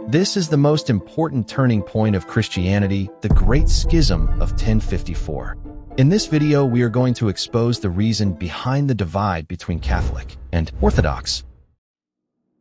This is the most important turning point of Christianity, the Great Schism of 1054. In this video, we are going to expose the reason behind the divide between Catholic and Orthodox.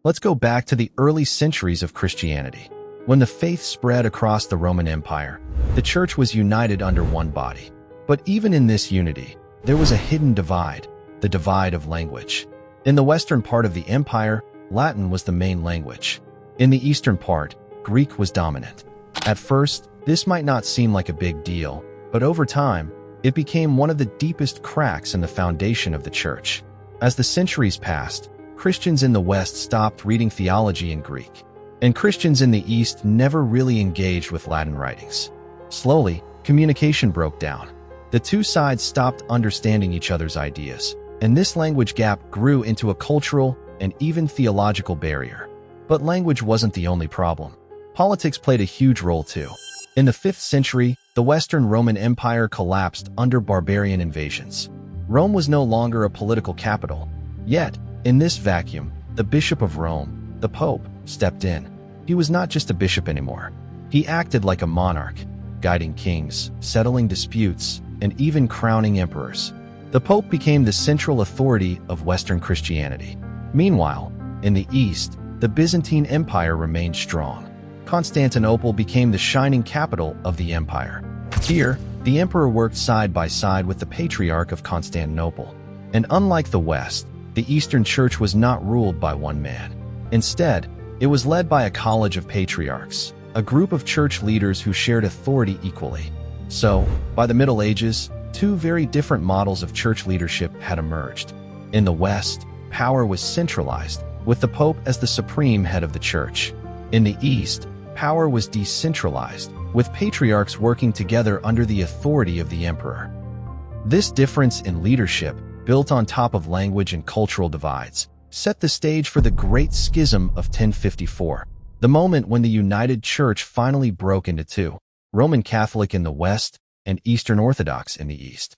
Let's go back to the early centuries of Christianity. When the faith spread across the Roman Empire, the Church was united under one body. But even in this unity, there was a hidden divide, the divide of language. In the western part of the empire, Latin was the main language. In the eastern part, Greek was dominant. At first, this might not seem like a big deal, but over time, it became one of the deepest cracks in the foundation of the Church. As the centuries passed, Christians in the West stopped reading theology in Greek, and Christians in the East never really engaged with Latin writings. Slowly, communication broke down. The two sides stopped understanding each other's ideas, and this language gap grew into a cultural and even theological barrier. But language wasn't the only problem. Politics played a huge role too. In the 5th century, the Western Roman Empire collapsed under barbarian invasions. Rome was no longer a political capital. Yet, in this vacuum, the Bishop of Rome, the Pope, stepped in. He was not just a bishop anymore. He acted like a monarch, guiding kings, settling disputes, and even crowning emperors. The Pope became the central authority of Western Christianity. Meanwhile, in the East, the Byzantine Empire remained strong. Constantinople became the shining capital of the empire. Here, the emperor worked side by side with the Patriarch of Constantinople. And unlike the West, the Eastern Church was not ruled by one man. Instead, it was led by a college of patriarchs, a group of church leaders who shared authority equally. So, by the Middle Ages, two very different models of church leadership had emerged. In the West, power was centralized, with the Pope as the supreme head of the Church. In the East, power was decentralized, with patriarchs working together under the authority of the emperor. This difference in leadership, built on top of language and cultural divides, set the stage for the Great Schism of 1054, the moment when the united Church finally broke into two: Roman Catholic in the West and Eastern Orthodox in the East.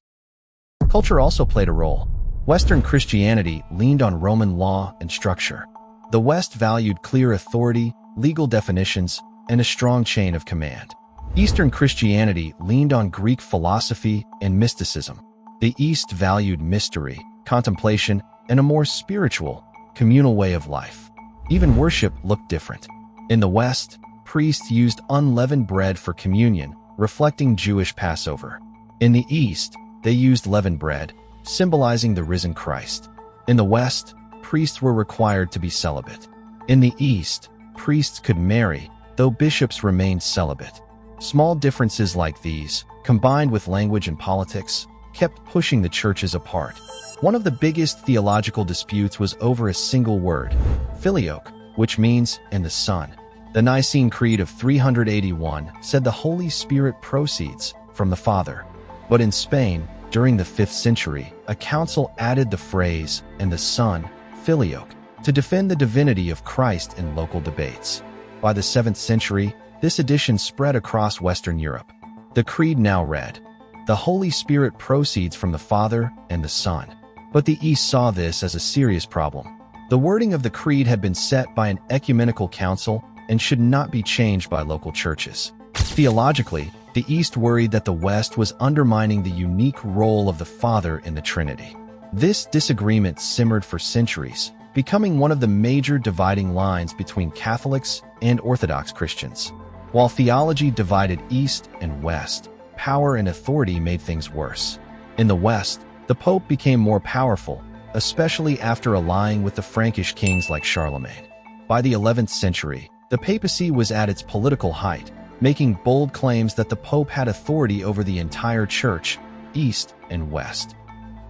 Culture also played a role. Western Christianity leaned on Roman law and structure. The West valued clear authority, legal definitions, and a strong chain of command. Eastern Christianity leaned on Greek philosophy and mysticism. The East valued mystery, contemplation, and a more spiritual, communal way of life. Even worship looked different. In the West, priests used unleavened bread for communion, reflecting Jewish Passover. In the East, they used leavened bread, symbolizing the risen Christ. In the West, priests were required to be celibate. In the East, priests could marry, though bishops remained celibate. Small differences like these, combined with language and politics, kept pushing the churches apart. One of the biggest theological disputes was over a single word, Filioque, which means "in the Son." The Nicene Creed of 381 said the Holy Spirit proceeds from the Father. But in Spain, during the 5th century, a council added the phrase "in the Son," Filioque, to defend the divinity of Christ in local debates. By the 7th century, this addition spread across Western Europe. The creed now read, "The Holy Spirit proceeds from the Father and the Son." But the East saw this as a serious problem. The wording of the creed had been set by an ecumenical council and should not be changed by local churches. Theologically, the East worried that the West was undermining the unique role of the Father in the Trinity. This disagreement simmered for centuries, becoming one of the major dividing lines between Catholics and Orthodox Christians. While theology divided East and West, power and authority made things worse. In the West, the Pope became more powerful, especially after allying with the Frankish kings like Charlemagne. By the 11th century, the papacy was at its political height, making bold claims that the Pope had authority over the entire Church, East and West.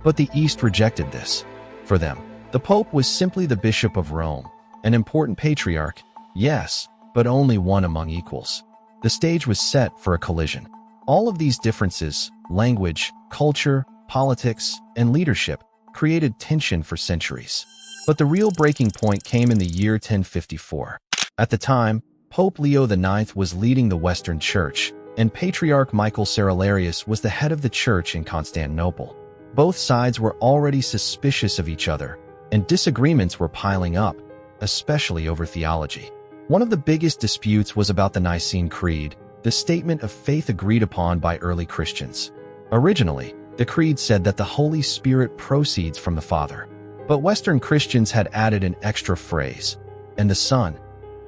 But the East rejected this. For them, the Pope was simply the Bishop of Rome, an important patriarch, yes, but only one among equals. The stage was set for a collision. All of these differences, language, culture, politics, and leadership, created tension for centuries. But the real breaking point came in the year 1054. At the time, Pope Leo IX was leading the Western Church, and Patriarch Michael Cerularius was the head of the Church in Constantinople. Both sides were already suspicious of each other, and disagreements were piling up, especially over theology. One of the biggest disputes was about the Nicene Creed, the statement of faith agreed upon by early Christians. Originally, the creed said that the Holy Spirit proceeds from the Father. But Western Christians had added an extra phrase, and the Son,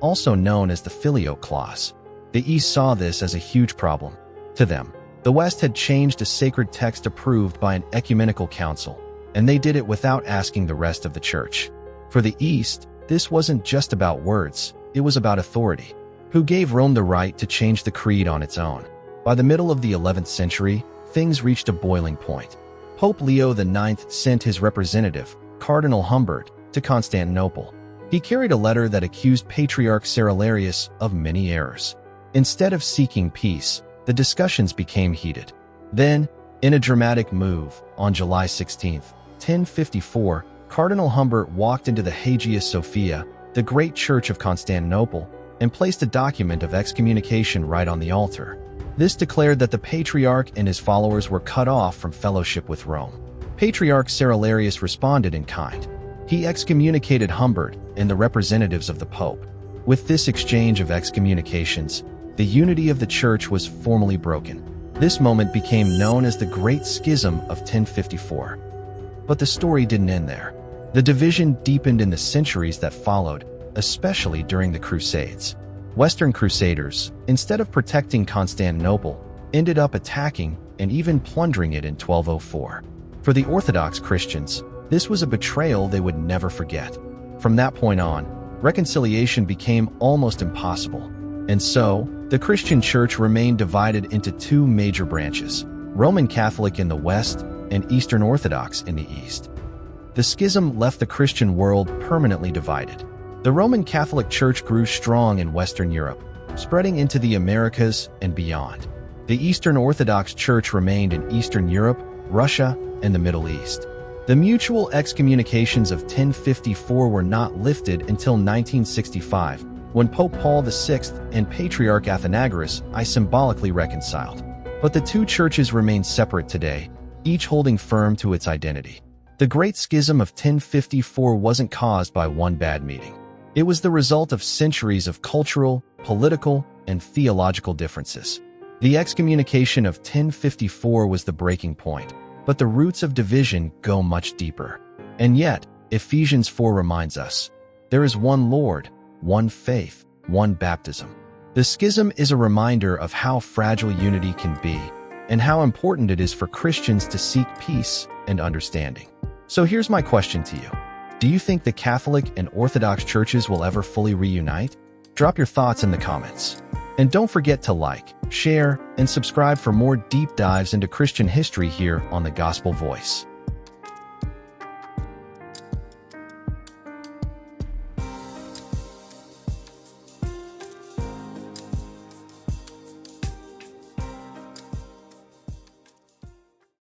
also known as the Filioque clause. The East saw this as a huge problem. To them, the West had changed a sacred text approved by an ecumenical council, and they did it without asking the rest of the Church. For the East, this wasn't just about words, it was about authority. Who gave Rome the right to change the creed on its own? By the middle of the 11th century, things reached a boiling point. Pope Leo IX sent his representative, Cardinal Humbert, to Constantinople. He carried a letter that accused Patriarch Cerularius of many errors. Instead of seeking peace, the discussions became heated. Then, in a dramatic move, on July 16, 1054, Cardinal Humbert walked into the Hagia Sophia, the great church of Constantinople, and placed a document of excommunication right on the altar. This declared that the Patriarch and his followers were cut off from fellowship with Rome. Patriarch Cerularius responded in kind. He excommunicated Humbert and the representatives of the Pope. With this exchange of excommunications, the unity of the Church was formally broken. This moment became known as the Great Schism of 1054. But the story didn't end there. The division deepened in the centuries that followed, especially during the Crusades. Western Crusaders, instead of protecting Constantinople, ended up attacking and even plundering it in 1204. For the Orthodox Christians, this was a betrayal they would never forget. From that point on, reconciliation became almost impossible. And so, the Christian Church remained divided into two major branches: Roman Catholic in the West and Eastern Orthodox in the East. The schism left the Christian world permanently divided. The Roman Catholic Church grew strong in Western Europe, spreading into the Americas and beyond. The Eastern Orthodox Church remained in Eastern Europe, Russia, and the Middle East. The mutual excommunications of 1054 were not lifted until 1965, when Pope Paul VI and Patriarch Athenagoras I symbolically reconciled. But the two churches remain separate today, each holding firm to its identity. The Great Schism of 1054 wasn't caused by one bad meeting. It was the result of centuries of cultural, political, and theological differences. The excommunication of 1054 was the breaking point, but the roots of division go much deeper. And yet, Ephesians 4 reminds us, there is one Lord, one faith, one baptism. The schism is a reminder of how fragile unity can be, and how important it is for Christians to seek peace and understanding. So here's my question to you. Do you think the Catholic and Orthodox churches will ever fully reunite? Drop your thoughts in the comments. And don't forget to like, share, and subscribe for more deep dives into Christian history here on The Gospel Voice.